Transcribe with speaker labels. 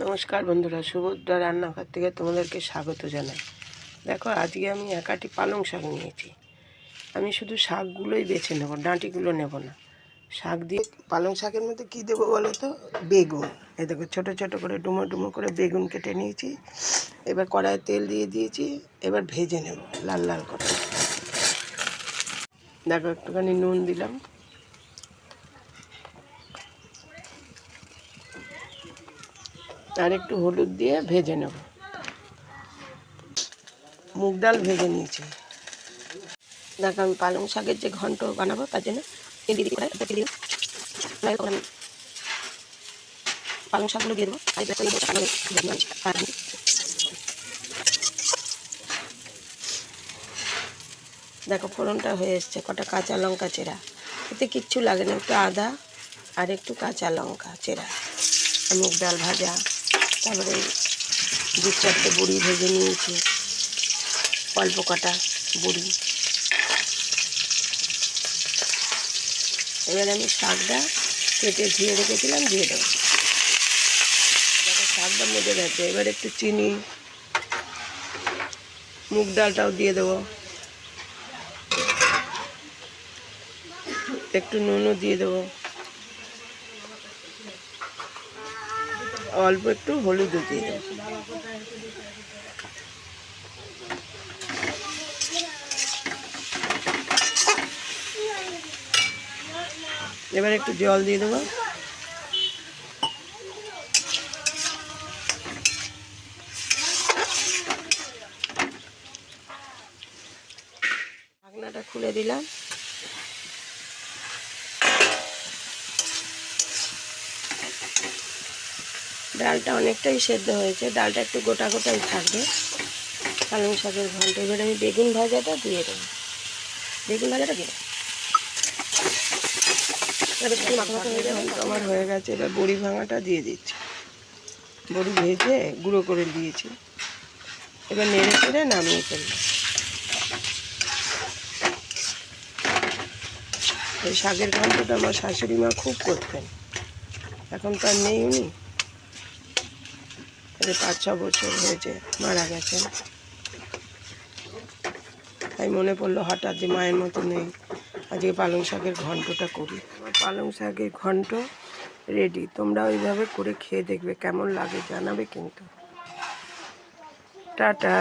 Speaker 1: নমস্কার বন্ধুরা, সুভদ্রা রান্নাঘর থেকে তোমাদেরকে স্বাগত জানাই। দেখো, আজকে আমি একাটি পালং শাক নিয়েছি। আমি শুধু শাকগুলোই বেছে নেব, ডাঁটিগুলো নেব না। শাক দিয়ে পালং শাকের মধ্যে কী দেবো বলো তো? বেগুন। এই দেখো, ছোটো ছোটো করে ডুমো ডুমো করে বেগুন কেটে নিয়েছি। এবার কড়াইয়ে তেল দিয়ে দিয়েছি। এবার ভেজে নেব লাল লাল করে। দেখো, একটুখানি নুন দিলাম, আর একটু হলুদ দিয়ে ভেজে নেব। মুগ ডাল ভেজে নিয়েছি। দেখো, আমি পালং শাকের যে ঘন্ট বানাবো তার জন্য পালং শাকগুলো দিয়ে দেবো। দেখো, ফোড়নটা হয়ে এসছে। কটা কাঁচা লঙ্কা চেরা, এতে কিচ্ছু লাগে না, একটু আদা আর একটু কাঁচা লঙ্কা চেরা, মুগ ডাল ভাজা, তারপরে 2-4টে বড়ি ভেজে নিয়েছি, অল্প কটা বড়ি। এবার আমি শাকটা কেটে ধুয়ে রেখেছিলাম দিয়ে দেবো। দেখো, শাকটা মজে গেছে। এবার একটু চিনি, মুগ ডালটাও দিয়ে দেবো, একটু নুনও দিয়ে দেবো, অল্প একটু হলুদও দিয়ে দেবো। এবার একটু জল দিয়ে দেবো। ঢাকনাটা খুলে দিলাম। ডালটা অনেকটাই সেদ্ধ হয়েছে, ডালটা একটু গোটা গোটাই থাকবে। পালং শাকের ঘন্ট। এবার আমি বেগুন ভাজাটা দিয়ে দেবো। বেগুন ভাজাটা দিয়ে দেবো। আমার হয়ে গেছে। এবার বড়ি ভাঙাটা দিয়ে দিচ্ছি। বড়ি ভেজে গুঁড়ো করে দিয়েছি। এবার নেড়ে চেড়ে নামিয়ে ফেলবো। এই শাকের ঘন্টটা আমার শাশুড়ি মা খুব করতেন, এখন তো আর নেই উনি। 5-6 বছর হয়েছে মারা গেছেন। তাই মনে পড়লো হঠাৎ যে মায়ের মতো নেই, আজকে পালং শাকের ঘন্টটা করি। আমার পালং শাকের ঘন্ট রেডি। তোমরা ওইভাবে করে খেয়ে দেখবে, কেমন লাগে জানাবে কিন্তু। টাটা।